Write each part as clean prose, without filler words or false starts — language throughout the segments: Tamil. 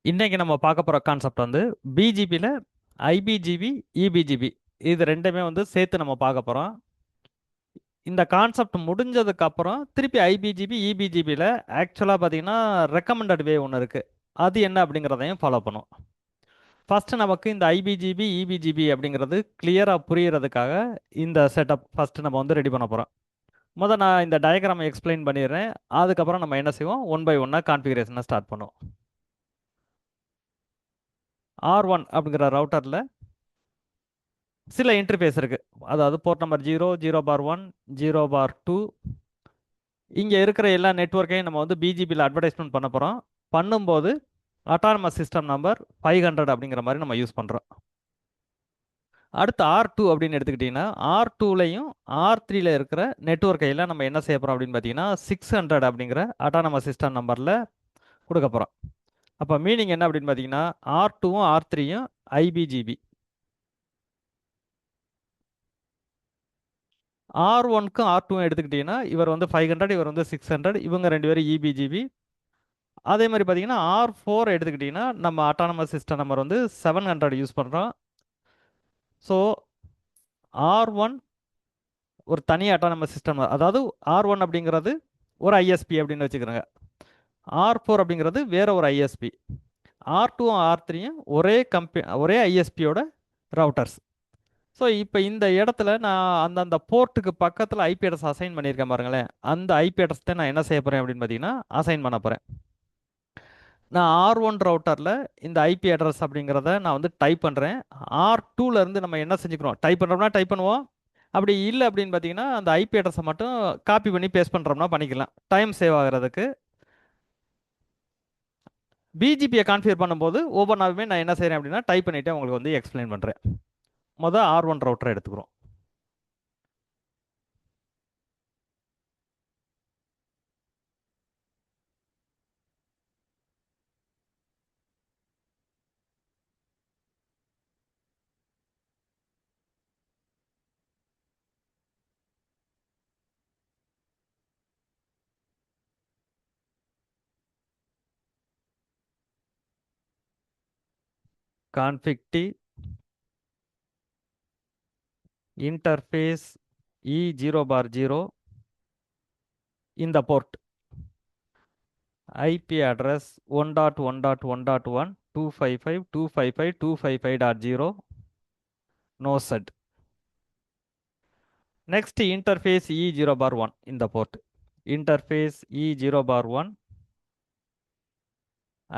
இன்னைக்கு நம்ம பார்க்க போகிற கான்செப்ட் வந்து பிஜிபியில் ஐபிஜிபி, இபிஜிபி இது ரெண்டுமே வந்து சேர்த்து நம்ம பார்க்க போகிறோம். இந்த கான்செப்ட் முடிஞ்சதுக்கு அப்புறம் திருப்பி ஐபிஜிபி, இபிஜிபியில் ஆக்சுவலாக பார்த்தீங்கன்னா ரெக்கமெண்டட் வே ஒன்று இருக்குது. அது என்ன அப்படிங்கிறதையும் ஃபாலோ பண்ணும். ஃபஸ்ட்டு நமக்கு இந்த ஐபிஜிபி, இபிஜிபி அப்படிங்கிறது கிளியராக புரியறதுக்காக இந்த செட்டப் ஃபஸ்ட்டு நம்ம வந்து ரெடி பண்ண போகிறோம். நான் இந்த டயக்ராமை எக்ஸ்பிளைன் பண்ணிடுறேன். அதுக்கப்புறம் நம்ம என்ன செய்வோம், ஒன் பை ஒன்னாக கான்ஃபிகரேஷனை ஸ்டார்ட் பண்ணுவோம். R1 அப்படிங்கிற ரவுட்டரில் சில இன்டர்ஃபேஸ் இருக்குது. அதாவது போர்ட் நம்பர் 0, 0 பார் 1, 0 பார் 2. இங்கே இருக்கிற எல்லா நெட்வொர்க்கையும் நம்ம வந்து பிஜிபியில் அட்வர்டைஸ்மெண்ட் பண்ண போகிறோம். பண்ணும்போது அட்டானமஸ் சிஸ்டம் நம்பர் 500 அப்படிங்கிற மாதிரி நம்ம யூஸ் பண்ணுறோம். அடுத்து R2 அப்படின்னு எடுத்துக்கிட்டிங்கன்னா R2லையும் R3ல இருக்கிற நெட்வொர்க்கை எல்லாம் நம்ம என்ன செய்ய போகிறோம் அப்படின்னு பார்த்தீங்கன்னா 600 அப்படிங்கிற அட்டானமஸ் சிஸ்டம் நம்பரில் கொடுக்க போகிறோம். அப்போ மீனிங் என்ன அப்படின்னு பார்த்தீங்கன்னா R2வும் R3யும் ஐபிஜிபி, R1க்கும் R2வும் எடுத்துக்கிட்டிங்கன்னா இவர் வந்து 500, இவர் வந்து 600, இவங்க ரெண்டு பேரும் இபிஜிபி. அதே மாதிரி பார்த்தீங்கன்னா R4 எடுத்துக்கிட்டிங்கன்னா நம்ம அட்டானமஸ் சிஸ்டம் நம்பர் வந்து 700 யூஸ் பண்ணுறோம். ஸோ R1 ஒரு தனி அட்டானமஸ் சிஸ்டம், அதாவது R1 அப்படிங்கிறது ஒரு ஐஎஸ்பி அப்படின்னு வச்சுக்கிறோங்க. R4 அப்படிங்கிறது வேற ஒரு ஐஎஸ்பி. R2வும் R3யும் ஒரே ஐஎஸ்பியோட ரவுட்டர்ஸ். ஸோ இப்போ இந்த இடத்துல நான் அந்தந்த போர்ட்டுக்கு பக்கத்தில் ஐபி அட்ரஸ் அசைன் பண்ணியிருக்கேன் பாருங்களேன். அந்த ஐபி அட்ரஸ் தான் நான் என்ன செய்ய போகிறேன் அப்படின்னு பார்த்தீங்கன்னா அசைன் பண்ண போகிறேன். நான் R1 ரவுட்டரில் இந்த ஐபி அட்ரஸ் அப்படிங்கிறத நான் வந்து டைப் பண்ணுறேன். R2லேருந்து நம்ம என்ன செஞ்சுக்கிறோம், டைப் பண்ணுறோம்னா டைப் பண்ணுவோம். அப்படி இல்லை அப்படின்னு பார்த்தீங்கன்னா அந்த ஐபி அட்ரஸை மட்டும் காப்பி பண்ணி பேஸ்ட் பண்ணுறோம்னா பண்ணிக்கலாம், டைம் சேவ் ஆகிறதுக்கு. பிஜிபியை கான்ஃபிகர் பண்ணும்போது ஒவ்வொன்றாவே நான் என்ன செய்கிறேன் அப்படின்னா டைப் பண்ணிவிட்டு உங்களுக்கு வந்து எக்ஸ்பிளைன் பண்ணுறேன். R1 ரவுட்டரை எடுத்துக்கிறோம். Config D interface E0 bar 0 இந்த port IP address 1.1.1.1 255.255.255.0 no shut. Next interface E0 bar 1 இந்த port interface E0 bar 1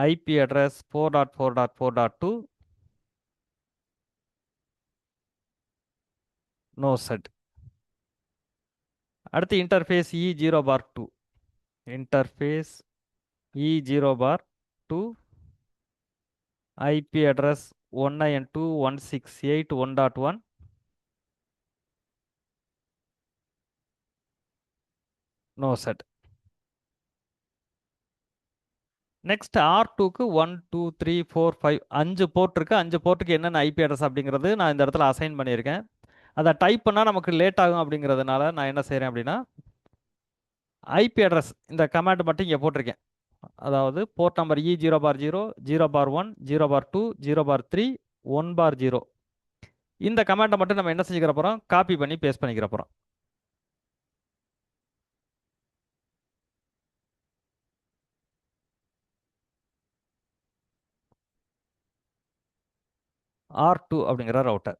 IP address 4.4.4.2 no shut. அடுத்து interface E0 bar 2 interface E0 bar 2 IP address 192.168.1.1 no shut. Next R2க்கு 1 2 3 4 5 5 போர்ட் இருக்கு. 5 போர்ட்டுக்கு என்னென்ன ஐபி அட்ரஸ் அப்படிங்கிறது நான் இந்த இடத்துல அசைன் பண்ணியிருக்கேன். அதை டைப் பண்ணால் நமக்கு லேட் ஆகும் அப்படிங்கிறதுனால நான் என்ன செய்கிறேன் அப்படின்னா ஐபி அட்ரஸ் இந்த கமாண்ட் மட்டும் இங்கே போட்டிருக்கேன். அதாவது போர்ட் நம்பர் E0 பார் 0, 0 பார் 1, 0 பார் 2, 0 பார் 3, 1 பார் 0. இந்த கமாண்டை மட்டும் நம்ம என்ன செஞ்சுக்கிற போகிறோம், காப்பி பண்ணி பேஸ்ட் பண்ணிக்கிற போகிறோம். R2 அப்படிங்கிற router.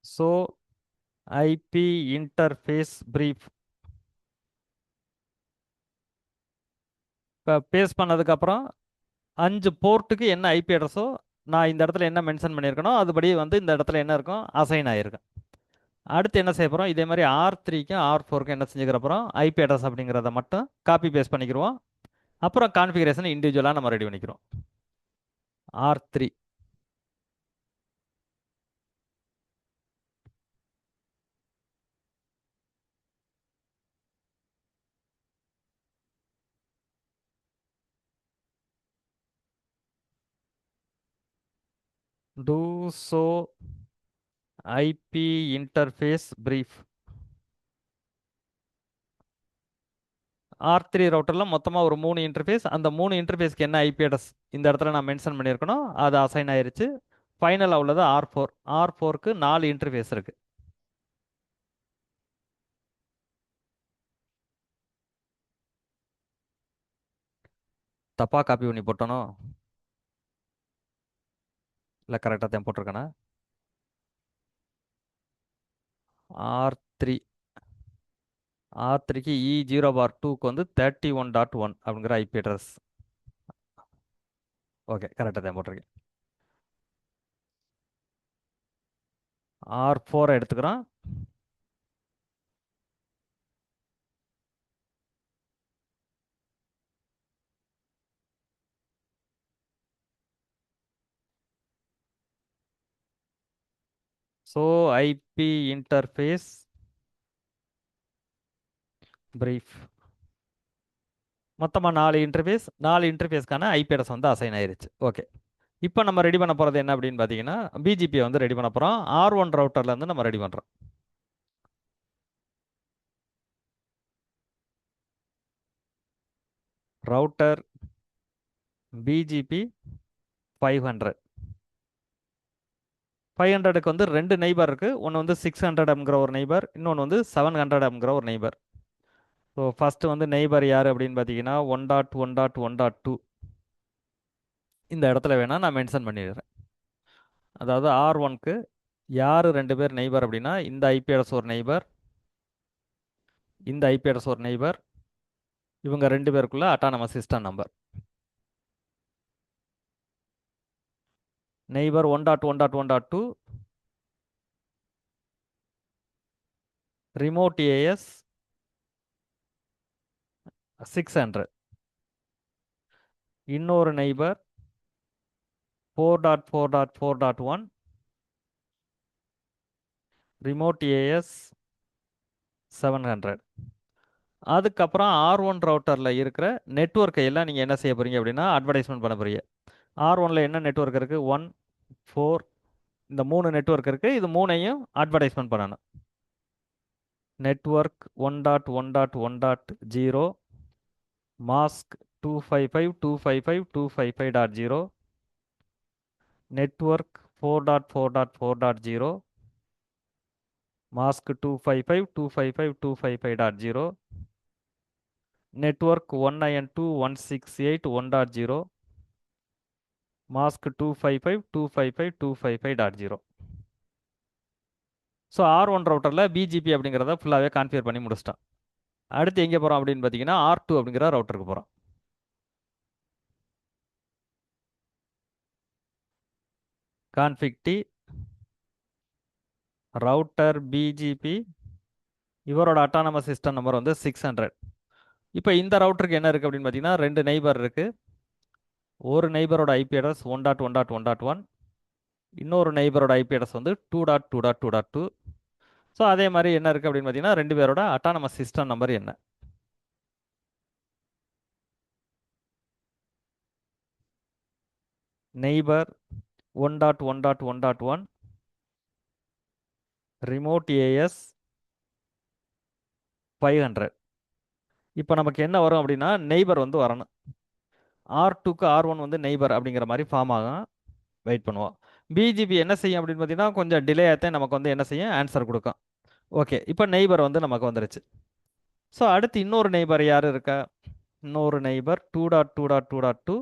So IP interface brief இப்போ பேஸ்ட் பண்ணதுக்கப்புறம் 5 போர்ட்டுக்கு என்ன ஐபி அட்ரஸோ நான் இந்த இடத்துல என்ன மென்ஷன் பண்ணியிருக்கணும் அதுபடி வந்து இந்த இடத்துல என்ன இருக்கும் அசைன் ஆகிருக்கும். அடுத்து என்ன செய்ய போகிறோம், இதே மாதிரி R3க்கும் R4க்கும் என்ன செஞ்சுக்கிற போகிறோம், ஐபி அட்ரஸ் அப்படிங்கிறத மட்டும் காப்பி பேஸ்ட் பண்ணிக்கிறோம். அப்புறம் கான்ஃபிகரேஷன் இண்டிவிஜுவலாக நம்ம ரெடி பண்ணிக்கிறோம். R3 do so IP interface brief. R3 ரவுட்டரில் மொத்தமாக ஒரு 3 இன்டர்ஃபேஸ். அந்த 3 இன்டர்ஃபேஸ்க்கு என்ன ஐபி அட்ரஸ் இந்த இடத்துல நான் மென்ஷன் பண்ணியிருக்கணும், அது அசைன் ஆயிருச்சு. ஃபைனலாக உள்ளது R4. R4க்கு 4 இன்டர்ஃபேஸ் இருக்கு. தப்பாக காப்பி பண்ணி போட்டனோ இல்லை கரெக்டாக தான் போட்டிருக்கேனா? R3 R3க்கு E0/2க்கு வந்து 31.1 அப்படிங்கிற ஐபி அட்ரஸ். ஓகே, கரெக்டாக தான் போட்டிருக்கேன். R4 எடுத்துக்கிறோம். ஸோ ஐபி இன்டர்ஃபேஸ் பிரீஃப் மொத்தமாக 4 இன்டர்ஃபேஸ்க்கான ஐபி அட்ரஸ் வந்து அசைன் ஆயிருச்சு. ஓகே, இப்போ நம்ம ரெடி பண்ண போகிறது என்ன அப்படின்னு பார்த்தீங்கன்னா, பிஜிபியை வந்து ரெடி பண்ண போகிறோம். R1 ரவுட்டர்லேருந்து நம்ம ரெடி பண்ணுறோம். ரவுட்டர் பிஜிபி 500க்கு வந்து 2 நெய்பர் இருக்குது. ஒன்று வந்து 600 ஒரு நெய்பர், இன்னொன்று வந்து 700 ஒரு நெய்பர். ஸோ ஃபஸ்ட்டு வந்து நெய்பர் யார் அப்படின்னு பார்த்தீங்கன்னா 1.1.1.2 இந்த இடத்துல வேணால் நான் மென்ஷன் பண்ணிடுறேன். அதாவது R1க்கு யார் 2 பேர் நெய்பர் அப்படின்னா, இந்த ஐபி அட்ரஸ் ஒரு நெய்பர், இந்த ஐபி அட்ரஸ் ஒரு நெய்பர், இவங்க 2 பேருக்குள்ள autonomous system number. Neighbour 1.1.1.2 remote as 600. இன்னொரு நெய்பர் 4.4.4.1 ரிமோட் ஏஎஸ் 700. அதுக்கப்புறம் R1 ரவுட்டரில் இருக்கிற நெட்வொர்க்கை எல்லாம் நீங்கள் என்ன செய்ய போகிறீங்க அப்படின்னா அட்வர்டைஸ்மெண்ட் பண்ண போகிறீங்க. R1ல் என்ன நெட்வொர்க் இருக்குது? 1 4 இந்த 3 நெட்வொர்க் இருக்குது. இது 3ஐயும் அட்வர்டைஸ்மெண்ட் பண்ணணும். Network 1.1.1.0 mask 255.255.255.0 network 4.4.4.0 mask 255.255.255.0 network 192.168.1.0 mask 255.255.255.0. So R1 ரவுட்டரில் பிஜிபி அப்படிங்கிறத ஃபுல்லாகவே கான்ஃபிகர் பண்ணி முடிச்சிட்டோம். அடுத்து எங்கே போகிறோம் அப்படின்னு பார்த்தீங்கன்னா R2 அப்படிங்கிற ரவுட்டருக்கு போகிறோம். கான்ஃபிக் டி ரவுட்டர் பிஜிபி, இவரோட அட்டானமஸ் சிஸ்டம் நம்பர் வந்து 600. இப்போ இந்த ரவுட்டருக்கு என்ன இருக்குது அப்படின்னு பார்த்தீங்கன்னா 2 நெய்பர் இருக்குது. ஒரு நெய்பரோட ஐபி அட்ரஸ் 1.1.1.1, இன்னொரு நெய்பரோட ஐபி அட்ரஸ் வந்து 2.2.2.2. ஸோ அதே மாதிரி என்ன இருக்குது அப்படின்னு பார்த்தீங்கன்னா 2 பேரோட அட்டானமஸ் சிஸ்டம் நம்பர் என்ன? Neighbour 1.1.1.1 remote as 500. இப்போ நமக்கு என்ன வரும் அப்படின்னா நெய்பர் வந்து வரணும். R2க்கு R1 வந்து நெய்பர் அப்படிங்கிற மாதிரி ஃபார்ம் ஆகும். வெயிட் பண்ணுவோம். பிஜிபி என்ன செய்யும் அப்படின்னு பார்த்தீங்கன்னா கொஞ்சம் டிலே ஆகத்தே நமக்கு வந்து என்ன செய்யும், ஆன்சர் கொடுக்கும். ஓகே, இப்போ நெய்பர் வந்து நமக்கு வந்துருச்சு. ஸோ அடுத்து இன்னொரு நெய்பர் யார் இருக்கா? இன்னொரு நெய்பர் 2.2.2.2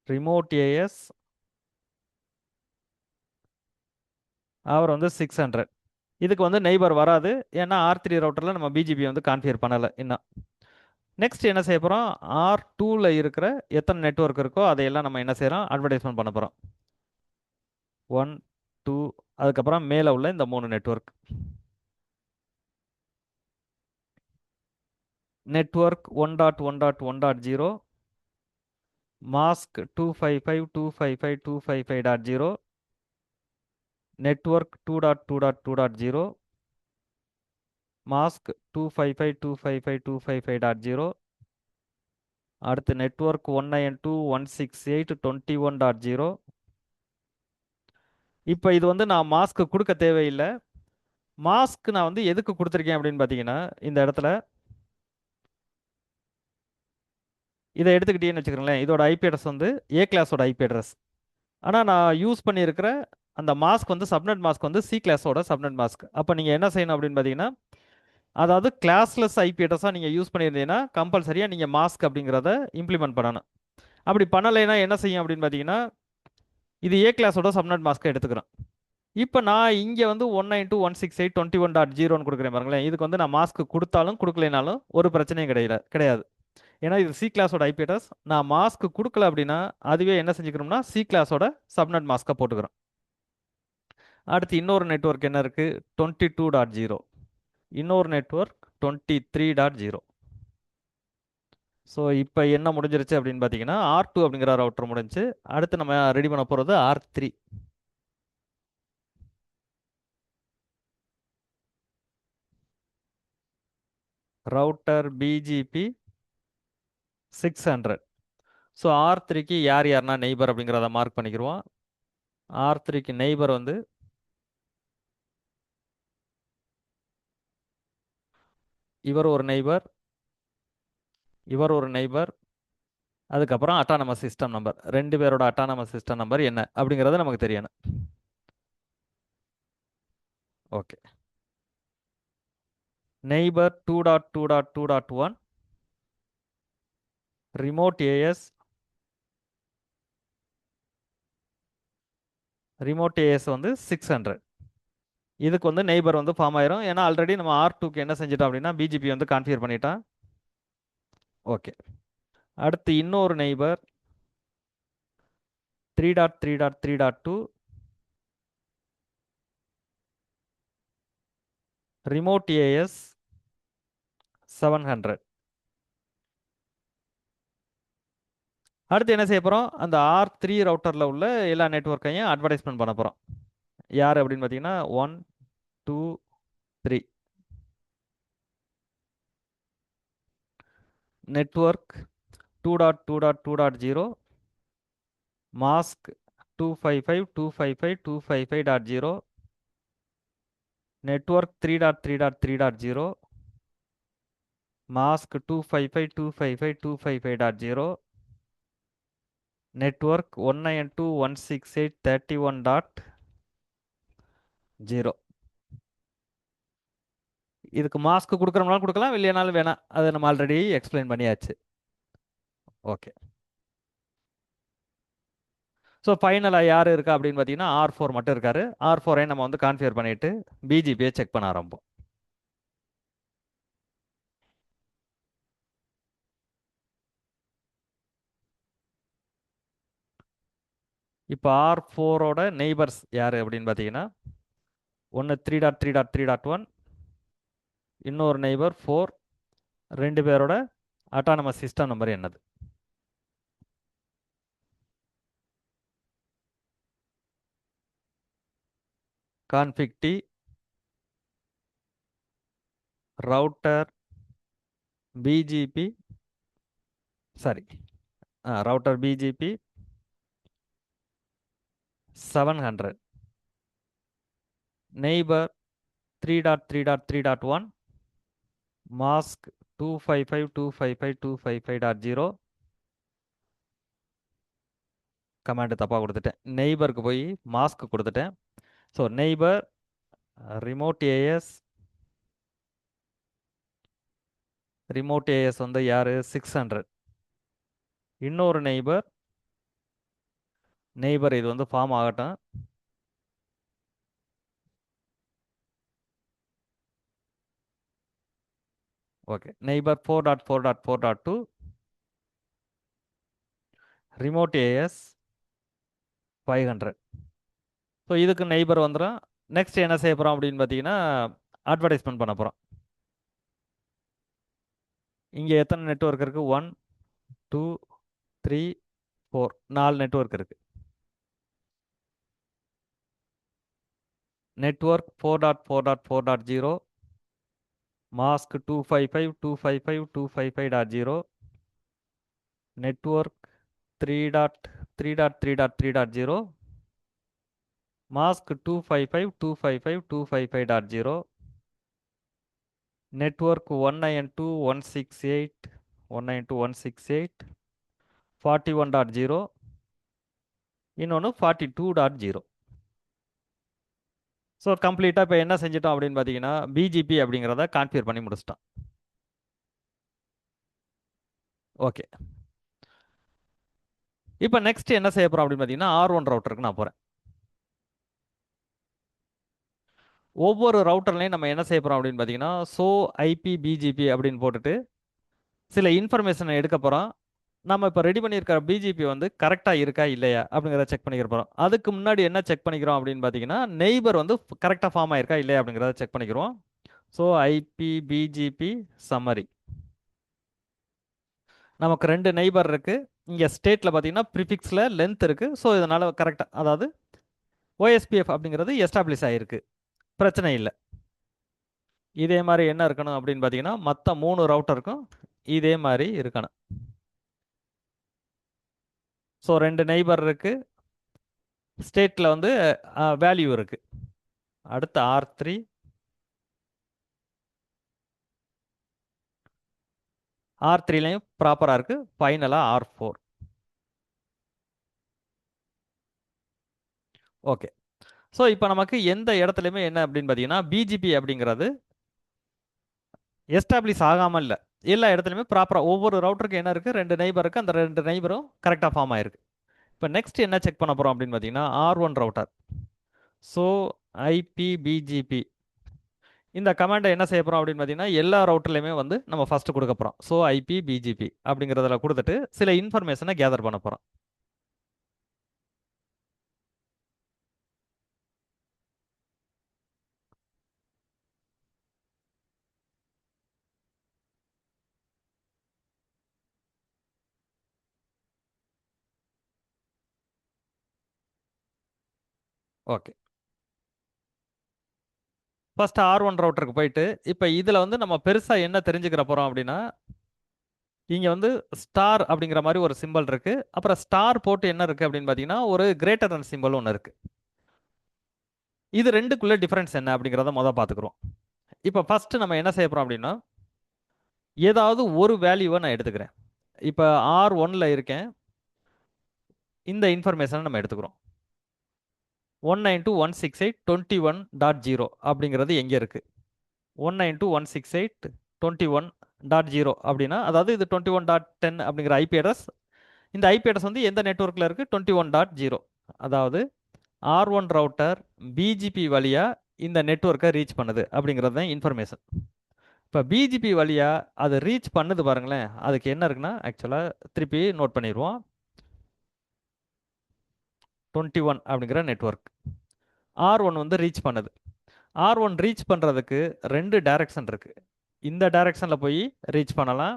ரிமோட் ஏஎஸ், அவர் வந்து 600. இதுக்கு வந்து நெய்பர் வராது, ஏன்னா R3 ரவுட்டரில் நம்ம பிஜிபி வந்து கான்ஃபிகர் பண்ணலை இன்னும். நெக்ஸ்ட் என்ன செய்ய போகிறோம்? R2ல இருக்கிற எத்தனை நெட்வொர்க் இருக்கோ அதையெல்லாம் நம்ம என்ன செய்கிறோம், அட்வர்டைஸ்மெண்ட் பண்ண போகிறோம். 1 2 அதுக்கப்புறம் மேலே உள்ள இந்த 3 network. Network 1.1.1.0 mask 255.255.255.0 network 2.2.2.0 mask 255.255.255.0 அடுத்து நெட்வொர்க் 192.168.21.0 இப்போ இது வந்து நான் மாஸ்க் கொடுக்க தேவையில்லை. மாஸ்க் நான் வந்து எதுக்கு கொடுத்துருக்கேன் அப்படின்னு பார்த்தீங்கன்னா, இந்த இடத்துல இதை எடுத்துக்கிட்டீங்கன்னு வச்சுக்கிறேன். இதோட ஐபி அட்ரஸ் வந்து ஏ கிளாஸோட ஐபி அட்ரஸ். ஆனால் நான் யூஸ் பண்ணியிருக்கிற அந்த மாஸ்க் வந்து சப்நெட் மாஸ்க் வந்து சி கிளாஸோட சப்நெட் மாஸ்க். அப்போ நீங்கள் என்ன செய்யணும் அப்படின்னு பார்த்தீங்கன்னா, அதாவது கிளாஸ்லெஸ் ஐபி அட்ரஸாக நீங்கள் யூஸ் பண்ணியிருந்தீங்கன்னா கம்பல்சரியாக நீங்கள் மாஸ்க் அப்படிங்கிறத இம்ப்ளிமெண்ட் பண்ணணும். அப்படி பண்ணலைன்னா என்ன செய்யும் அப்படின்னு பார்த்தீங்கன்னா, இது ஏ கிளாஸோட சப்நெட் மாஸ்க்கை எடுத்துக்கிறோம். இப்போ நான் இங்கே வந்து 192.168.21.0ன்னு கொடுக்குறேன் பாருங்களேன். இதுக்கு வந்து நான் மாஸ்க் கொடுத்தாலும் கொடுக்கலைனாலும் ஒரு பிரச்சனையும் கிடையாது. ஏன்னா இது சி கிளாஸோட ஐபி அட்ரஸ். நான் மாஸ்க் கொடுக்கல அப்படின்னா அதுவே என்ன செஞ்சுக்கிறோம்னா சி கிளாஸோட சப்நெட் மாஸ்க்கை போட்டுக்கிறோம். அடுத்து இன்னொரு நெட்வொர்க் என்ன இருக்குது? 22.0. இன்னொரு நெட்வொர்க் 23.0. ஸோ இப்போ என்ன முடிஞ்சிருச்சு அப்படின்னு பார்த்தீங்கன்னா R2 அப்படிங்கிற ரவுட்டர் முடிஞ்சு. அடுத்து நம்ம ரெடி பண்ண போகிறது R3. Router BGP 600. ஸோ R3க்கு யார் யாருன்னா நெய்பர் அப்படிங்கிறத மார்க் பண்ணிக்கிடுவோம். R3க்கு நெய்பர் வந்து இவர் ஒரு நெய்பர், இவர் ஒரு நெய்பர், அதுக்கப்புறம் அட்டானமஸ் சிஸ்டம் நம்பர். ரெண்டு பேரோட அட்டானமஸ் சிஸ்டம் நம்பர் என்ன அப்படிங்கிறது நமக்கு தெரியணும். Okay. Neighbour 2.2.2.1 remote as. Remote as வந்து 600. இதுக்கு வந்து நெய்பர் வந்து ஃபார்ம் ஆயிரும். ஏன்னா ஆல்ரெடி நம்ம R2க்கு என்ன செஞ்சிட்டோம் அப்படின்னா பிஜிபி வந்து கான்ஃபிகர் பண்ணிட்டோம். ஓகே. அடுத்து இன்னொரு நெய்பர் 3.3.3.2 ரிமோட் ஏஎஸ் 700. அடுத்து என்ன செய்ய போகிறோம்? அந்த R3 ரவுட்டரில் உள்ள எல்லா நெட்வொர்க்கையும் அட்வர்டைஸ்மெண்ட் பண்ண போகிறோம். யார் அப்படின்னு பார்த்தீங்கன்னா 1 2 3 network 2.2.2.0 mask 255.255.255.0 network 3.3.3.0 mask 255.255.255.0 network 192.168.31.0. இதுக்கு மாஸ்க் கொடுக்குறோம்னாலும் கொடுக்கலாம், இல்லைனாலும் வேணாம். அதை நம்ம ஆல்ரெடி எக்ஸ்பிளைன் பண்ணியாச்சு. ஓகே. ஸோ ஃபைனலாக யார் இருக்கா அப்படின்னு பார்த்தீங்கன்னா R4 மட்டும் இருக்காரு. R4ஐ நம்ம வந்து கான்ஃபிகர் பண்ணிட்டு பிஜிபியை செக் பண்ண ஆரம்பிப்போம். இப்போ R4ஓட நெய்பர்ஸ் யார் அப்படின்னு பார்த்தீங்கன்னா ஒன்று 3.3.3.1, இன்னொரு நெய்பர் 4. ரெண்டு பேரோட அட்டானமஸ் சிஸ்டம் நம்பர் என்னது? Config t router BGP sorry router BGP 700 neighbour 3.3.3.1 mask 255.255.255.0. Command தப்பாக கொடுத்துட்டேன். நெய்பருக்கு போய் மாஸ்க் கொடுத்துட்டேன். ஸோ நெய்பர் ரிமோட் ஏஎஸ் வந்து யார்? 600. இன்னொரு நெய்பர் இது வந்து ஃபார்ம் ஆகட்டும். Okay. Neighbour 4.4.4.2 remote as 500. So இதுக்கு நெய்பர் வந்துடும். நெக்ஸ்ட் என்ன செய்ய போகிறோம் அப்படின்னு பார்த்தீங்கன்னா அட்வர்டைஸ்மெண்ட் பண்ண போகிறோம். இங்கே எத்தனை நெட்வொர்க் இருக்குது? 1 2 3 4 4 நெட்வொர்க் இருக்குது. Network 4.4.4.0 mask 255.255.255.0 network 3.3.3.3.0 mask 255.255.255.0, network 192.168.192.168, 41.0, இன்னொன்று 42.0. ஸோ கம்ப்ளீட்டாக இப்போ என்ன செஞ்சிட்டோம் அப்படின்னு பார்த்தீங்கன்னா பிஜிபி அப்படிங்கிறத கான்ஃபிகர் பண்ணி முடிச்சிட்டோம். ஓகே, இப்போ நெக்ஸ்ட் என்ன செய்ய போகிறோம் அப்படின்னு பார்த்தீங்கன்னா R1 ரவுட்டருக்கு நான் போகிறேன். ஒவ்வொரு ரவுட்டர்லையும் நம்ம என்ன செய்ய போகிறோம் அப்படின்னு பார்த்தீங்கன்னா ஐபி பிஜிபி அப்படின்னு போட்டுட்டு சில இன்ஃபர்மேஷனை எடுக்க போகிறோம். நம்ம இப்போ ரெடி பண்ணியிருக்கிற பிஜிபி வந்து கரெக்டாக இருக்கா இல்லையா அப்படிங்கிறத செக் பண்ணிக்கிற போகிறோம். அதுக்கு முன்னாடி என்ன செக் பண்ணிக்கிறோம் அப்படின்னு பார்த்தீங்கன்னா நெய்பர் வந்து கரெக்டாக ஃபார்ம் ஆயிருக்கா இல்லையா அப்படிங்கிறத செக் பண்ணிக்கிறோம். ஐபி பிஜிபி சம்மரி, நமக்கு 2 நெய்பர் இருக்கு. இங்கே ஸ்டேட்டில் பார்த்தீங்கன்னா ப்ரிஃபிக்ஸில் லென்த் இருக்கு. ஸோ இதனால் கரெக்டாக, அதாவது ஓஎஸ்பிஎஃப் அப்படிங்கிறது எஸ்டாப்ளிஷ் ஆகிருக்கு, பிரச்சனை இல்லை. இதே மாதிரி என்ன இருக்கணும் அப்படின்னு பார்த்தீங்கன்னா மற்ற 3 ரவுட்டருக்கும் இதே மாதிரி இருக்கணும். ஸோ 2 நெய்பர் இருக்கு, ஸ்டேட்டில் வந்து வேல்யூ இருக்கு. அடுத்து R3, R3லையும் ப்ராப்பராக இருக்கு. ஃபைனலாக R4. ஓகே, ஸோ இப்போ நமக்கு எந்த இடத்துலையுமே என்ன அப்படின்னு பார்த்தீங்கன்னா பிஜிபி அப்படிங்கிறது எஸ்டாப்ளிஷ் ஆகாமல் இல்லை. எல்லா இடத்துலையுமே ப்ராப்பராக ஒவ்வொரு ரவுட்டருக்கு என்ன இருக்குது, 2 நெய்பர் இருக்குது, அந்த 2 நெய்பரும் கரெக்டாக ஃபார்ம் ஆயிருக்கு. இப்போ நெக்ஸ்ட் என்ன செக் பண்ண போகிறோம் அப்படின்னு பார்த்தீங்கன்னா R1 router. So IP PGP இந்த கமாண்டை என்ன செய்ய போகிறோம் அப்படின்னு பார்த்தீங்கன்னா எல்லா ரவுட்டர்லையுமே வந்து நம்ம ஃபஸ்ட்டு கொடுக்க போகிறோம். ஐபி பிஜிபி அப்படிங்கிறதுல கொடுத்துட்டு சில இன்ஃபர்மேஷனை கேதர் பண்ண போகிறோம். ஓகே, ஃபர்ஸ்ட் R1 ரவுட்டருக்கு போயிட்டு இப்போ இதில் வந்து நம்ம பெருசாக என்ன தெரிஞ்சுக்கிற போகிறோம் அப்படின்னா இங்கே வந்து ஸ்டார் அப்படிங்கிற மாதிரி ஒரு சிம்பிள் இருக்கு. அப்புறம் ஸ்டார் போட்டு என்ன இருக்கு அப்படின்னு பார்த்தீங்கன்னா ஒரு கிரேட்டர் தன் சிம்பிள் ஒன்று இருக்கு. இது ரெண்டுக்குள்ள டிஃபரன்ஸ் என்ன அப்படிங்கிறத மொதல் பார்த்துக்குறோம். இப்போ ஃபர்ஸ்ட் நம்ம என்ன செய்ய போகிறோம் அப்படின்னா ஏதாவது ஒரு வேல்யூவை நான் எடுத்துக்கிறேன். இப்போ R1ல இருக்கேன், இந்த இன்ஃபர்மேஷனை நம்ம எடுத்துக்கிறோம். 192.168.21.0 அப்படிங்கிறது எங்கே இருக்குது? 192.168.21.0 அப்படின்னா அதாவது இது 21.10 அப்படிங்கிற ஐபி அட்ரஸ். இந்த ஐபி அட்ரஸ் வந்து எந்த நெட்வொர்க்கில் இருக்குது? 21.0. அதாவது R1 ரவுட்டர் பிஜிபி வழியாக இந்த நெட்வொர்க்கை ரீச் பண்ணுது அப்படிங்கிறது தான் இன்ஃபர்மேஷன். இப்போ பிஜிபி வழியாக அது ரீச் பண்ணுது பாருங்களேன், அதுக்கு என்ன இருக்குன்னா ஆக்சுவலாக திருப்பி நோட் பண்ணிடுவோம். 21 அப்படிங்கிற நெட்வொர்க் R1 வந்து ரீச் பண்ணுது. R1 ரீச் பண்ணுறதுக்கு 2 டைரக்ஷன் இருக்குது. இந்த டைரக்ஷனில் போய் ரீச் பண்ணலாம்,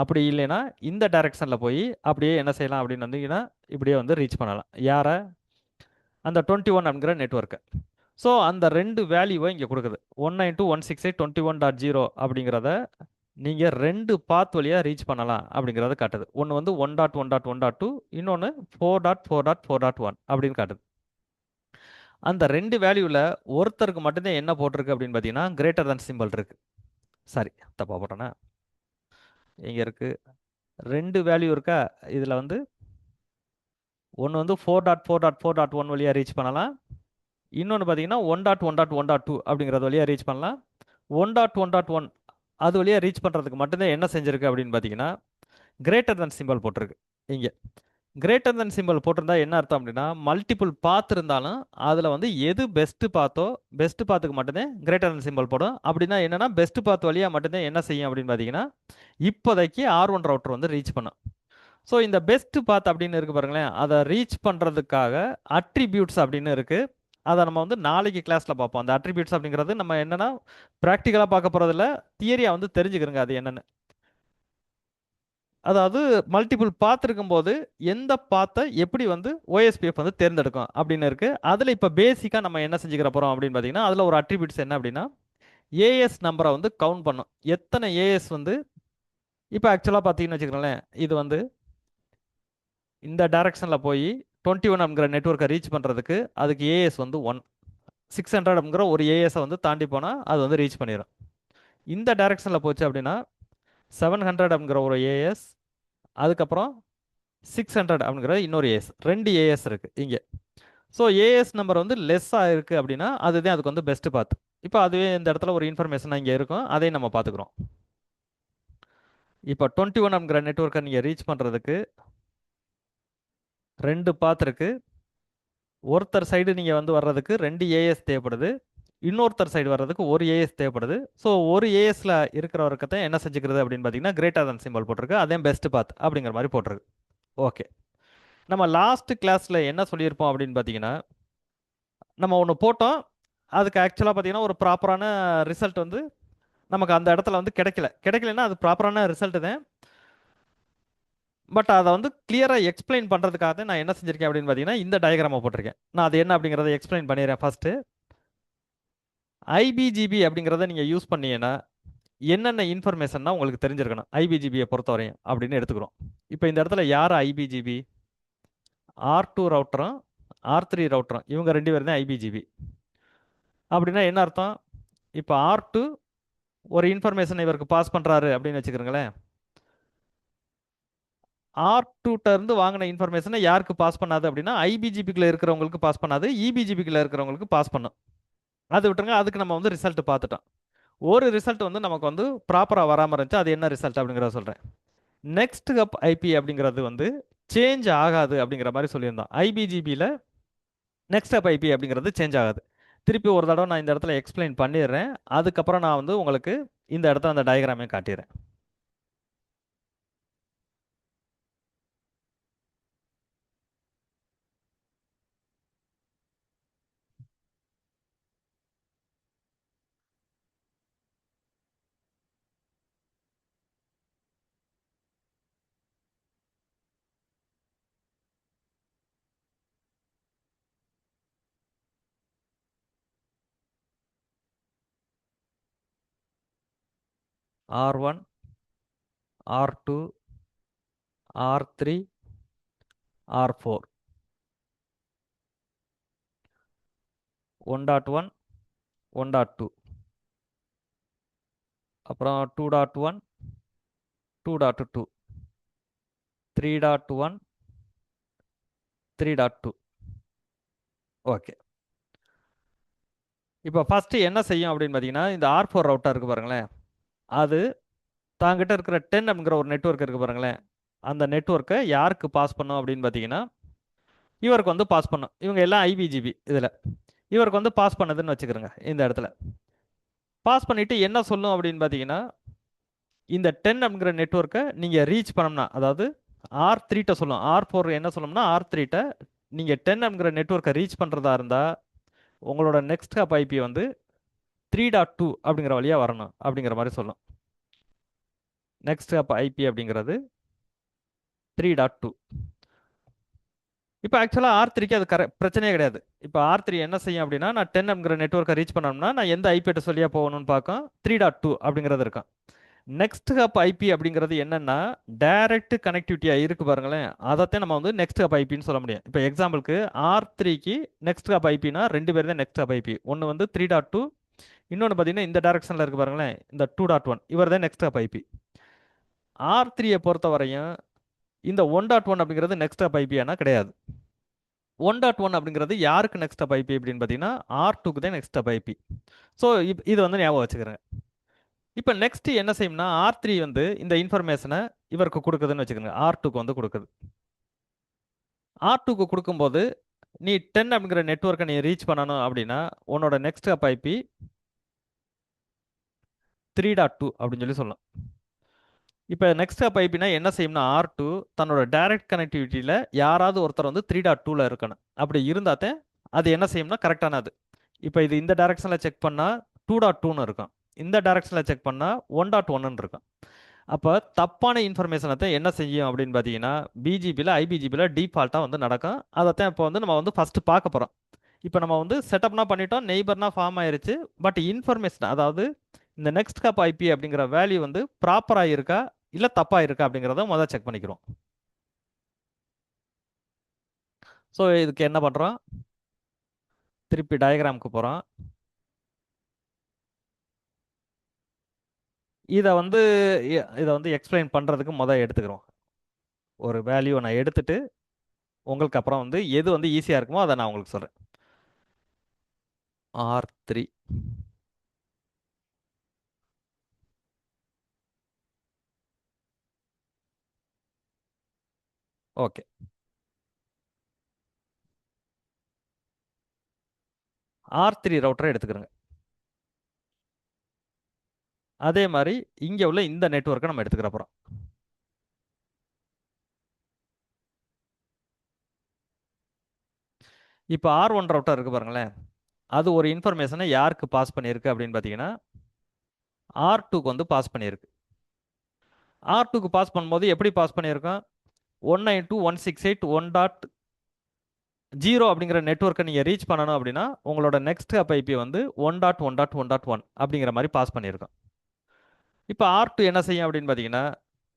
அப்படி இல்லைன்னா இந்த டைரக்ஷனில் போய் அப்படியே என்ன செய்யலாம் அப்படின்னு வந்தீங்கன்னா இப்படியே வந்து ரீச் பண்ணலாம். யாரை? அந்த 21 அப்படிங்கிற நெட்வொர்க்கை. ஸோ அந்த 2 வேல்யூவை இங்கே கொடுக்குது. 192.168.21.0 அப்படிங்கிறத நீங்கள் 2 பாத் வழியாக ரீச் பண்ணலாம் அப்படிங்கிறத காட்டுது. ஒன்று வந்து 1.1.1.2, இன்னொன்று 4.4.4.1 அப்படின்னு காட்டுது. அந்த 2 வேல்யூவில் ஒருத்தருக்கு மட்டும்தான் என்ன போட்டிருக்கு அப்படின்னு பார்த்தீங்கன்னா கிரேட்டர் தன் சிம்பிள் இருக்கு. சாரி, தப்பா போட்டேன்னா இங்கே இருக்குது 2 வேல்யூ இருக்கா. இதில் வந்து ஒன்று வந்து 4.4.4.1 வழியாக ரீச் பண்ணலாம், இன்னொன்று பார்த்தீங்கன்னா 1.1.1.2 அப்படிங்கிறது வழியாக ரீச் பண்ணலாம். 1.1.1 அது வழியாக ரீச் பண்ணுறதுக்கு மட்டும்தான் என்ன செஞ்சுருக்கு அப்படின்னு பார்த்தீங்கன்னா கிரேட்டர் தன் சிம்பிள் போட்டிருக்கு. இங்கே கிரேட்டர் தன் சிம்பிள் போட்டிருந்தா என்ன அர்த்தம் அப்படின்னா மல்டிபிள் பாத் இருந்தாலும் அதில் வந்து எது பெஸ்ட்டு பாத்தோ பெஸ்ட் பாத்துக்கு மட்டும்தான் கிரேட்டர் தன் சிம்பிள் போடும். அப்படின்னா என்னன்னா பெஸ்ட் பாத் வழியாக மட்டும்தான் என்ன செய்யும் அப்படின்னு பார்த்தீங்கன்னா இப்போதைக்கு R1 ரவுட்டர் வந்து ரீச் பண்ணும். ஸோ இந்த பெஸ்ட் பாத் அப்படின்னு இருக்கு பாருங்களேன், அதை ரீச் பண்ணுறதுக்காக அட்ரிபியூட்ஸ் அப்படின்னு இருக்குது. அதை நம்ம வந்து நாளைக்கு கிளாஸில் பார்ப்போம். அந்த அட்ரிபியூட்ஸ் அப்படிங்கிறது நம்ம என்னென்னா ப்ராக்டிக்கலாக பார்க்க போகிறதில்ல, தியரியாக வந்து தெரிஞ்சுக்கிறோங்க அது என்னென்னு. அதாவது மல்டிபிள் பாத் இருக்கும்போது எந்த பாத்தை எப்படி வந்து ஓஎஸ்பிஎஃப் வந்து தேர்ந்தெடுக்கும் அப்படின்னு இருக்குது. அதில் இப்போ பேசிக்காக நம்ம என்ன செஞ்சுக்கிற போகிறோம் அப்படின்னு பார்த்தீங்கன்னா அதில் ஒரு அட்ரிபியூட்ஸ் என்ன அப்படின்னா ஏஎஸ் நம்பரை வந்து கவுண்ட் பண்ணும். எத்தனை ஏஎஸ் வந்து இப்போ ஆக்சுவலாக பார்த்தீங்கன்னு வச்சுக்கிறோங்களேன், இது வந்து இந்த டைரக்ஷனில் போய் 21 அப்படிங்கிற நெட்வொர்க்கை ரீச் பண்ணுறதுக்கு அதுக்கு ஏஎஸ் வந்து 1. 600 அப்படிங்கிற ஒரு ஏஎஸை வந்து தாண்டி போனால் அது வந்து ரீச் பண்ணிடும். இந்த டைரக்ஷனில் போச்சு அப்படின்னா 700 அப்படிங்கிற ஒரு ஏஎஸ், அதுக்கப்புறம் 600 அப்படிங்கிற இன்னொரு ஏஎஸ், 2 ஏஎஸ் இருக்குது இங்கே. ஸோ ஏஎஸ் நம்பர் வந்து லெஸ்ஸாக இருக்குது அப்படின்னா அதுதான் அதுக்கு வந்து பெஸ்ட்டு பாத். இப்போ அதுவே இந்த இடத்துல ஒரு இன்ஃபர்மேஷன் இங்கே இருக்கும், அதையும் நம்ம பார்த்துக்குறோம். இப்போ 21 அப்படிங்கிற நெட்வொர்க்கை நீங்கள் ரீச் பண்ணுறதுக்கு 2 பாத் இருக்குது. ஒருத்தர் சைடு நீங்கள் வந்து வர்றதுக்கு 2 ஏஎஸ் தேவைப்படுது, இன்னொருத்தர் சைடு வர்றதுக்கு ஒரு ஏஎஸ் தேவைப்படுது. ஸோ ஒரு ஏஎஸ்ல இருக்கிற வர்க்கத்தை என்ன செஞ்சுக்கிறது அப்படின்னு பார்த்தீங்கன்னா கிரேட்டர் தன் சிம்பிள் போட்டிருக்கு, அதே பெஸ்ட் பாத் அப்படிங்கிற மாதிரி போட்டிருக்கு. ஓகே, நம்ம லாஸ்ட் கிளாஸில் என்ன சொல்லியிருப்போம் அப்படின்னு பார்த்தீங்கன்னா, நம்ம ஒன்று போட்டோம், அதுக்கு ஆக்சுவலாக பார்த்தீங்கன்னா ஒரு ப்ராப்பரான ரிசல்ட் வந்து நமக்கு அந்த இடத்துல வந்து கிடைக்கலன்னா அது ப்ராப்பரான ரிசல்ட் தான். பட் அதை வந்து கிளியராக எக்ஸ்பிளைன் பண்ணுறதுக்காக நான் என்ன செஞ்சிருக்கேன் அப்படின்னு பார்த்தீங்கன்னா இந்த டயக்ராமை போட்டிருக்கேன். நான் அது என்ன அப்படிங்கிறத எக்ஸ்பிளைன் பண்ணிடுறேன். ஃபர்ஸ்ட்டு ஐபிஜிபி அப்படிங்கிறத நீங்கள் யூஸ் பண்ணீங்கன்னா என்னென்ன இன்ஃபர்மேஷன்னா உங்களுக்கு தெரிஞ்சிருக்கணும் ஐபிஜிபியை பொறுத்தவரையும் அப்படின்னு எடுத்துக்கிறோம். இப்போ இந்த இடத்துல யார் ஐபிஜிபி? R2 ரவுட்டரும் R3 ரவுட்டரும், இவங்க 2 பேரும் தான் ஐபிஜிபி. அப்படின்னா என்ன அர்த்தம்? இப்போ R2 ஒரு இன்ஃபர்மேஷன் இவருக்கு பாஸ் பண்ணுறாரு அப்படின்னு வச்சுக்கிறீங்களேன். R2 இருந்து வாங்கின இன்ஃபர்மேஷனை யாருக்கு பாஸ் பண்ணாது அப்படின்னா ஐபிஜிபிக்குள்ள இருக்கிறவங்களுக்கு பாஸ் பண்ணாது, இபிஜிபிக்குள்ள இருக்கிறவங்களுக்கு பாஸ் பண்ணும். அது விட்டுருங்க, அதுக்கு நம்ம வந்து ரிசல்ட் பார்த்துட்டோம். ஒரு ரிசல்ட் வந்து நமக்கு வந்து ப்ராப்பராக வராமல் இருந்துச்சு, அது என்ன ரிசல்ட் அப்படிங்கிறத சொல்கிறேன். நெக்ஸ்ட் ஹப் ஐபி அப்படிங்கிறது வந்து சேஞ்ச் ஆகாது அப்படிங்கிற மாதிரி சொல்லியிருந்தோம். ஐபிஜிபியில் நெக்ஸ்ட் ஹப் ஐபி அப்படிங்கிறது சேஞ்ச் ஆகாது. திருப்பி ஒரு தடவை நான் இந்த இடத்துல எக்ஸ்பிளைன் பண்ணிடுறேன், அதுக்கப்புறம் நான் வந்து உங்களுக்கு இந்த இடத்துல அந்த டயக்ராமே காட்டிடுறேன். R1, R2, R3, R4, 1.1, 1.2, அப்புறம் 2.1, 2.2, 3.1, 3.2. ஓகே, இப்போ ஃபஸ்ட்டு என்ன செய்யும் அப்படின்னு பார்த்தீங்கன்னா இந்த R4 ரவுட்டர் இருக்குது பாருங்களேன், அது தாங்கிட்ட இருக்கிற 10 அப்படிங்கிற ஒரு நெட்வொர்க் இருக்குது பாருங்களேன், அந்த நெட்வொர்க்கை யாருக்கு பாஸ் பண்ணும் அப்படின்னு பார்த்தீங்கன்னா இவருக்கு வந்து பாஸ் பண்ணும். இவங்க எல்லாம் ஐபிஜிபி, இதில் இவருக்கு வந்து பாஸ் பண்ணுதுன்னு வச்சுக்கிறோங்க. இந்த இடத்துல பாஸ் பண்ணிவிட்டு என்ன சொல்லும் அப்படின்னு பார்த்தீங்கன்னா இந்த 10 அப்படிங்கிற நெட்வொர்க்கை நீங்கள் ரீச் பண்ணோம்னா, அதாவது R3ட்ட சொல்லும், R4 என்ன சொல்லணும்னா R3ட்ட நீங்கள் 10 அப்படிங்கிற நெட்வொர்க்கை ரீச் பண்ணுறதா இருந்தால் உங்களோட நெக்ஸ்ட் ஹப் ஐபி வந்து 3.2 அப்படிங்கிற வழியாக வரணும் அப்படிங்கிற மாதிரி சொல்லும். நெக்ஸ்ட் ஹப் ஐபி அப்படிங்கிறது 3.2. இப்போ ஆக்சுவலாக R3க்கு அது பிரச்சனையே கிடையாது. இப்போ R3 என்ன செய்யும் அப்படின்னா நான் 10 அப்படிங்கிற நெட்வொர்க்கை ரீச் பண்ணோம்னா நான் எந்த ஐபிட்ட சொல்லியாக போகணும்னு பார்க்கும், 3.2 அப்படிங்கிறது இருக்கும். நெக்ஸ்ட் ஹப் ஐபி அப்படிங்கிறது என்னன்னா டைரக்ட் கனெக்டிவிட்டியாக இருக்கு பாருங்களேன், அதைத்தான் நம்ம வந்து நெக்ஸ்ட் ஹப் ஐபின்னு சொல்ல முடியும். இப்போ எக்ஸாம்பிளுக்கு R3க்கு நெக்ஸ்ட் ஹப் ஐபினா 2 பேர் தான் நெக்ஸ்ட் ஹப் ஐபி. ஒன்று வந்து 3.2, இன்னொன்று பார்த்தீங்கன்னா இந்த டைரக்ஷனில் இருக்கு பாருங்களேன், இந்த 2.1, இவர் தான் நெக்ஸ்ட் ஹப் ஐபி. R3யை பொறுத்த வரையும் இந்த 1.1 அப்படிங்கிறது நெக்ஸ்ட் ஹப் ஐபியானா கிடையாது. 1.1 அப்படிங்கிறது யாருக்கு நெக்ஸ்ட் ஹப் ஐபி அப்படின்னு பார்த்தீங்கன்னா R2க்கு தான் நெக்ஸ்ட் ஹப் ஐபி. ஸோ இது வந்து ஞாபகம் வச்சுக்கிறேன். இப்போ நெக்ஸ்ட் என்ன செய்யும்னா R3 வந்து இந்த இன்ஃபர்மேஷனை இவருக்கு கொடுக்குதுன்னு வச்சுக்கோங்க, R2க்கு வந்து கொடுக்குது. R2க்கு கொடுக்கும்போது நீ 10 அப்படிங்கிற நெட்வொர்க்கை நீ ரீச் பண்ணணும் அப்படின்னா உன்னோட நெக்ஸ்ட் ஹப் ஐபி 3.2 அப்படின்னு சொல்லி சொல்லலாம். இப்போ நெக்ஸ்ட் ஹப் ஐபினா என்ன செய்யும்னா R2 தன்னோட டைரக்ட் கனெக்டிவிட்டியில் யாராவது ஒருத்தர் வந்து 3.2ல இருக்கணும். அப்படி இருந்தால் அது என்ன செய்யும்னா கரெக்டானது. இப்போ இது இந்த டைரக்ஷனில் செக் பண்ணால் 2.2ன்னு இருக்கும், இந்த டைரக்ஷனில் செக் பண்ணால் 1.1ன்னு இருக்கும். அப்போ தப்பான இன்ஃபர்மேஷனை தான் என்ன செய்யும் அப்படின்னு பார்த்தீங்கன்னா பிஜிபியில் ஐபிஜிபியில் டிஃபால்ட்டாக வந்து நடக்கும். அதைத்தான் இப்போ வந்து நம்ம வந்து ஃபஸ்ட்டு பார்க்க போகிறோம். இப்போ நம்ம வந்து செட்டப்னா பண்ணிட்டோம், நெய்பர்னா ஃபார்ம் ஆயிருச்சு. பட் இன்ஃபர்மேஷன் அதாவது இந்த நெக்ஸ்ட் ஹப் ஐபி அப்படிங்கிற வேல்யூ வந்து ப்ராப்பராக இருக்கா இல்லை தப்பாக இருக்கா அப்படிங்கிறத முதல்ல செக் பண்ணிக்கிறோம். ஸோ இதுக்கு என்ன பண்ணுறோம், திருப்பி டயக்ராமுக்கு போகிறோம். இதை வந்து இதை வந்து எக்ஸ்பிளைன் பண்ணுறதுக்கு எடுத்துக்கிறோம். ஒரு வேல்யூவை நான் எடுத்துட்டு உங்களுக்கு அப்புறம் வந்து எது வந்து ஈஸியாக இருக்குமோ அதை நான் உங்களுக்கு சொல்கிறேன். R3. ஓகே. R3 ரவுட்டரை எடுத்துக்கிறோங்க. அதே மாதிரி இங்கே உள்ள இந்த நெட்வொர்க்கை நம்ம எடுத்துக்கிற போகிறோம். இப்போ R1 ரவுட்டர் இருக்கு பாருங்களேன், அது ஒரு இன்ஃபர்மேஷனை யாருக்கு பாஸ் பண்ணியிருக்கு அப்படின்னு பார்த்தீங்கன்னா R2க்கு வந்து பாஸ் பண்ணியிருக்கு. R2க்கு பாஸ் பண்ணும்போது எப்படி பாஸ் பண்ணியிருக்கோம், 192.168.1.0 அப்படிங்கிற நெட்வொர்க்கை நீங்கள் ரீச் பண்ணணும் அப்படின்னா உங்களோட நெக்ஸ்ட் ஹப் ஐபி வந்து 1.1.1.1 அப்படிங்கிற மாதிரி பாஸ் பண்ணியிருக்கோம். இப்போ R2 என்ன செய்யும் அப்படின்னு பார்த்தீங்கன்னா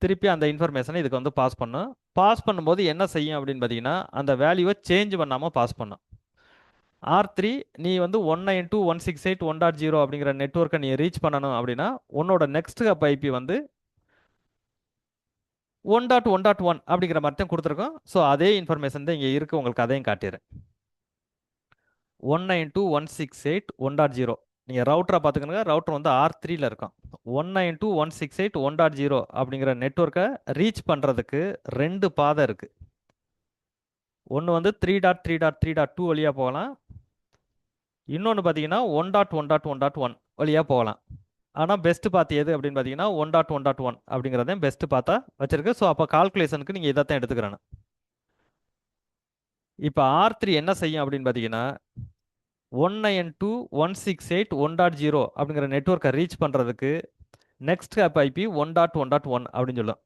திருப்பி அந்த இன்ஃபர்மேஷனை இதுக்கு வந்து பாஸ் பண்ணும். பாஸ் பண்ணும்போது என்ன செய்யும் அப்படின்னு பார்த்தீங்கன்னா அந்த வேல்யூவை சேஞ்ச் பண்ணாமல் பாஸ் பண்ணும். R3 நீ வந்து 192.168.1.0 அப்படிங்கிற நெட்வொர்க்கை நீ ரீச் பண்ணணும் அப்படின்னா உன்னோட நெக்ஸ்ட் ஹப் ஐபி வந்து 1.1.1 அப்படிங்கிற மாதிரி தான் கொடுத்துருக்கோம். ஸோ அதே இன்ஃபர்மேஷன் தான் இங்கே இருக்குது, உங்களுக்கு அதையும் காட்டிடுறேன். 192.168.1.0 நீங்கள் ரவுட்டரை பார்த்துக்கணுங்க, ரவுட்டர் வந்து R3ல இருக்கும். 192.168.1.0 அப்படிங்கிற நெட்வொர்க்கை ரீச் பண்ணுறதுக்கு ரெண்டு பாதை இருக்குது. ஒன்று வந்து 3.3.3.2 வழியாக போகலாம், இன்னொன்று பார்த்தீங்கன்னா 1.1.1.1 வழியாக போகலாம். ஆனால் பெஸ்ட் பாத் எது அப்படின்னு பார்த்தீங்கன்னா 1.1.1 அப்படிங்கிறத பெஸ்ட் பார்த்தா வச்சிருக்கு. ஸோ அப்போ கால்குலேஷனுக்கு நீங்கள் இதை தான் எடுத்துக்கிறேன். இப்போ R3 என்ன செய்யும் அப்படின்னு பார்த்தீங்கன்னா 192.168.1.0 அப்படிங்கிற நெட்வொர்க்கை ரீச் பண்ணுறதுக்கு நெக்ஸ்ட் ஹப் ஐபி 1.1.1 அப்படின்னு சொல்லும்.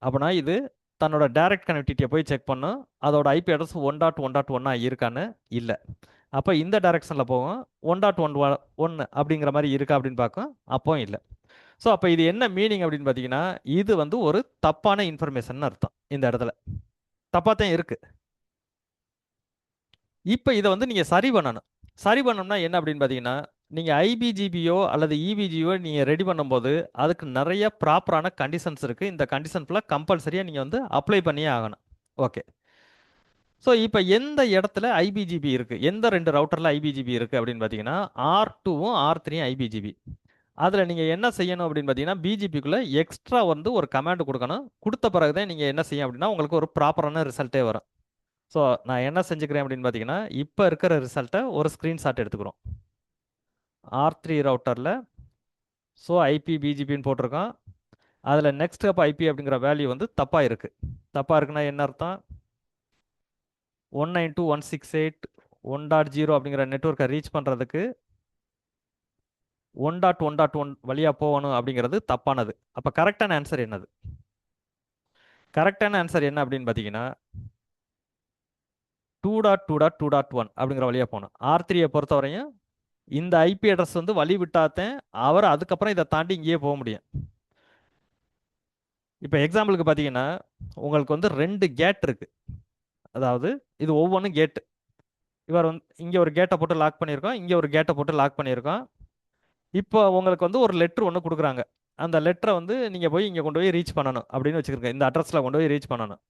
அப்படின்னா இது தன்னோட டைரக்ட் கனெக்டிவிட்டியை போய் செக் பண்ணும், அதோட ஐபி அட்ரஸ் 1.1.1 இருக்கான்னு இல்லை. அப்போ இந்த டைரக்ஷனில் போகும், 1.1.1 அப்படிங்கிற மாதிரி இருக்கா அப்படின்னு பார்க்கும், அப்போ இல்லை. ஸோ அப்போ இது என்ன மீனிங் அப்படின்னு பார்த்தீங்கன்னா இது வந்து ஒரு தப்பான இன்ஃபர்மேஷன் அர்த்தம். இந்த இடத்துல தப்பாக தான் இருக்குது. இப்போ இதை வந்து நீங்கள் சரி பண்ணணும். சரி பண்ணணும்னா என்ன அப்படின்னு பார்த்தீங்கன்னா நீங்கள் ஐபிஜிபியோ அல்லது இபிஜியோ நீங்கள் ரெடி பண்ணும்போது அதுக்கு நிறைய ப்ராப்பரான கண்டிஷன்ஸ் இருக்குது. இந்த கண்டிஷன் ஃபுல்லாக கம்பல்சரியாக நீங்கள் வந்து அப்ளை பண்ணியே ஆகணும். ஓகே. ஸோ இப்போ எந்த இடத்துல ஐபிஜிபி இருக்குது, எந்த ரெண்டு ரவுட்டரில் ஐபிஜிபி இருக்குது அப்படின்னு பார்த்தீங்கன்னா R2வும் R3யும் ஐபிஜிபி. அதில் நீங்கள் என்ன செய்யணும் அப்படின்னு பார்த்தீங்கன்னா பிஜிபிக்குள்ளே எக்ஸ்ட்ரா வந்து ஒரு கமாண்ட் கொடுக்கணும். கொடுத்த பிறகு தான் நீங்கள் என்ன செய்யும் அப்படின்னா உங்களுக்கு ஒரு ப்ராப்பரான ரிசல்ட்டே வரும். ஸோ நான் என்ன செஞ்சுக்கிறேன் அப்படின்னு பார்த்தீங்கன்னா இப்போ இருக்கிற ரிசல்ட்டை ஒரு ஸ்க்ரீன்ஷாட் எடுத்துக்கிறோம். R3 ரவுட்டரில் ஸோ ஐபி பிஜிபின்னு போட்டிருக்கோம். அதில் நெக்ஸ்ட் ஹப் ஐபி அப்படிங்கிற வேல்யூ வந்து தப்பாக இருக்குது. தப்பாக இருக்குன்னா என்ன அர்த்தம், 192.168.1.0 அப்படிங்கிற நெட்வொர்க்கை ரீச் பண்ணுறதுக்கு 1.1.1 வழியாக போகணும் அப்படிங்கிறது தப்பானது. அப்போ கரெக்டான ஆன்சர் என்னது, கரெக்டான ஆன்சர் என்ன அப்படின்னு பார்த்தீங்கன்னா 2.2.2.1 அப்படிங்கிற வழியாக போகணும். R3யை பொறுத்தவரையும் இந்த ஐபி அட்ரஸ் வந்து வழி விட்டாதான் அவர் அதுக்கப்புறம் இதை தாண்டி இங்கேயே போக முடியும். இப்போ எக்ஸாம்பிளுக்கு பார்த்தீங்கன்னா உங்களுக்கு வந்து ரெண்டு கேட் இருக்கு, அதாவது இது ஒவ்வொன்றும் கேட்டு. இவர் வந்து இங்கே ஒரு கேட்டை போட்டு லாக் பண்ணியிருக்கோம், இங்கே ஒரு கேட்டை போட்டு லாக் பண்ணியிருக்கோம். இப்போ உங்களுக்கு வந்து ஒரு லெட்ரு ஒன்று கொடுக்குறாங்க, அந்த லெட்டரை வந்து நீங்கள் போய் இங்கே கொண்டு போய் ரீச் பண்ணணும் அப்படின்னு வச்சுக்கிறீங்க, இந்த அட்ரஸில் கொண்டு போய் ரீச் பண்ணணும்.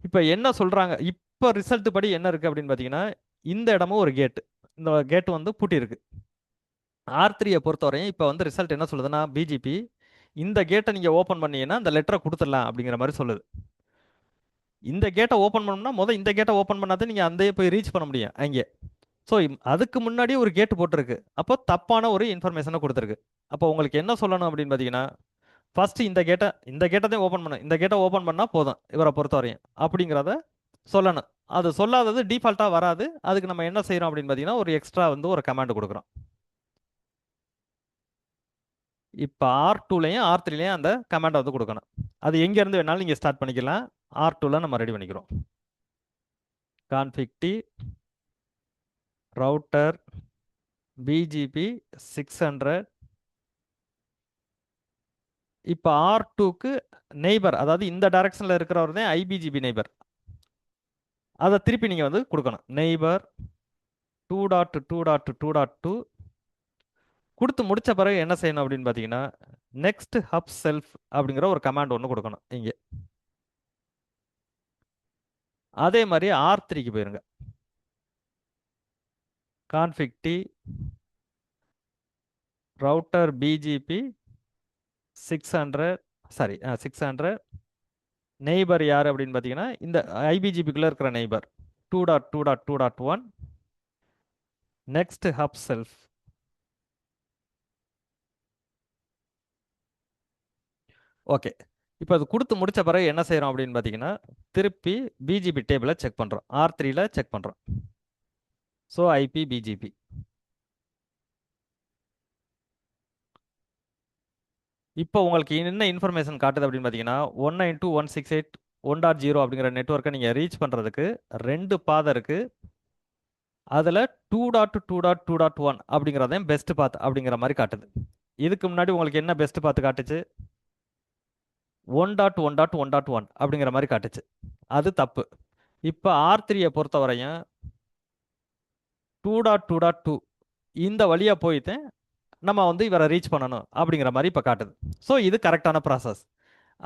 இப்போ என்ன சொல்கிறாங்க, இப்போ ரிசல்ட் படி என்ன இருக்குது அப்படின்னு பார்த்தீங்கன்னா இந்த இடமும் ஒரு கேட்டு, இந்த கேட்டு வந்து பூட்டி இருக்கு. R3யை பொறுத்தவரையும் இப்போ வந்து ரிசல்ட் என்ன சொல்லுதுன்னா பிஜிபி இந்த கேட்டை நீங்கள் ஓப்பன் பண்ணீங்கன்னா அந்த லெட்டரை கொடுத்துடலாம் அப்படிங்கிற மாதிரி சொல்லுது. இந்த கேட்டை ஓப்பன் பண்ணோம்னா இந்த கேட்டை ஓப்பன் பண்ணாதான் நீங்கள் அந்த போய் ரீச் பண்ண முடியும் அங்கே. ஸோ அதுக்கு முன்னாடியே ஒரு கேட்டு போட்டிருக்கு, அப்போ தப்பான ஒரு இன்ஃபர்மேஷனை கொடுத்துருக்கு. அப்போ உங்களுக்கு என்ன சொல்லணும் அப்படின்னு பார்த்தீங்கன்னா ஃபஸ்ட்டு இந்த கேட்டை தான் ஓப்பன் பண்ணணும், இந்த கேட்டை ஓப்பன் பண்ணால் போதும் இவரை பொறுத்தவரையும் அப்படிங்கிறத சொல்லணும். அது சொல்லாதது டிஃபால்ட்டாக வராது. அதுக்கு நம்ம என்ன செய்கிறோம் அப்படின்னு பார்த்தீங்கன்னா ஒரு எக்ஸ்ட்ரா வந்து ஒரு கமாண்ட் கொடுக்குறோம். இப்போ R2லையும் R3லையும் அந்த கமாண்டை வந்து கொடுக்கணும். அது எங்கேருந்து வேணாலும் நீங்கள் ஸ்டார்ட் பண்ணிக்கலாம். R2ல நம்ம ரெடி பண்ணிக்கிறோம். Config t router BGP 600. இப்போ R2க்கு நெய்பர், அதாவது இந்த டைரக்ஷனில் இருக்கிறவர் தான் ஐபிஜிபி நெய்பர். அதை திருப்பி நீங்கள் வந்து கொடுக்கணும். நெய்பர் 2.2.2.2 கொடுத்து முடிச்ச பிறகு என்ன செய்யணும் அப்படின்னு பார்த்தீங்கன்னா, நெக்ஸ்ட் ஹப் செல்ஃப் அப்படிங்கிற ஒரு கமாண்ட் ஒன்று கொடுக்கணும் இங்கே. அதே மாதிரி R3க்கு போயிருங்க. Config t router BGP 600 600 neighbour யார் அப்படின்னு பார்த்தீங்கன்னா இந்த ஐபிஜிபிக்குள்ளே இருக்கிற neighbour 2.2.2.1 next hop self. Okay, இப்போ அது கொடுத்து முடிச்ச பிறகு என்ன செய்கிறோம் அப்படின்னு பார்த்தீங்கன்னா, திருப்பி பிஜிபி டேபிளை செக் பண்ணுறோம். R3ல செக் பண்ணுறோம். ஸோ ஐபி பிஜிபி இப்போ உங்களுக்கு என்ன இன்ஃபர்மேஷன் காட்டுது அப்படின்னு பார்த்தீங்கன்னா, 192.168.1.0 அப்படிங்கிற நெட்ஒர்க்கை நீங்கள் ரீச் பண்ணுறதுக்கு 2 பாதை இருக்குது. அதில் 2.2.2.1 அப்படிங்கிறதையும் பெஸ்ட் பாத் அப்படிங்கிற மாதிரி காட்டுது. இதுக்கு முன்னாடி உங்களுக்கு என்ன பெஸ்ட் பாத்து காட்டுச்சு? 1.1.1.1 அப்படிங்கிற மாதிரி காட்டுச்சு. அது தப்பு. இப்போ R3யை பொறுத்த வரையும் 2.2.2 இந்த வழியாக போயிட்டு நம்ம வந்து இவரை ரீச் பண்ணணும் அப்படிங்கிற மாதிரி இப்போ காட்டுது. ஸோ இது கரெக்டான ப்ராசஸ்.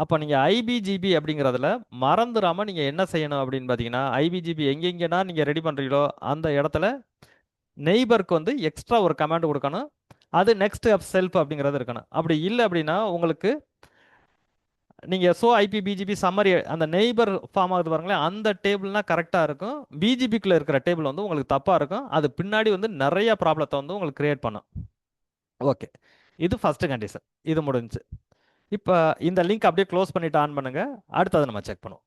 அப்போ நீங்கள் ஐபிஜிபி அப்படிங்கிறதுல மறந்துடாமல் நீங்கள் என்ன செய்யணும் அப்படின்னு பார்த்தீங்கன்னா, ஐபிஜிபி எங்கெங்கன்னா நீங்கள் ரெடி பண்ணுறீங்களோ அந்த இடத்துல நெய்பருக்கு வந்து எக்ஸ்ட்ரா ஒரு கமாண்ட் கொடுக்கணும். அது நெக்ஸ்ட் அப் செல்ஃப் அப்படிங்கிறது இருக்கணும். அப்படி இல்லை அப்படின்னா உங்களுக்கு நீங்கள் ஐபி பிஜிபி சம்மரி அந்த நெய்பர் ஃபார்ம் ஆகுது பாருங்களேன், அந்த டேபிள்னா கரெக்டாக இருக்கும். பிஜிபிக்குள்ளே இருக்கிற டேபிள் வந்து உங்களுக்கு தப்பாக இருக்கும். அது பின்னாடி வந்து நிறைய ப்ராப்ளத்தை வந்து உங்களுக்கு கிரியேட் பண்ணும். ஓகே, இது ஃபஸ்ட்டு கண்டிஷன். இது முடிஞ்சுச்சு. இப்போ இந்த லிங்க் அப்படியே க்ளோஸ் பண்ணிவிட்டு ஆன் பண்ணுங்கள். அடுத்தது நம்ம செக் பண்ணுவோம்.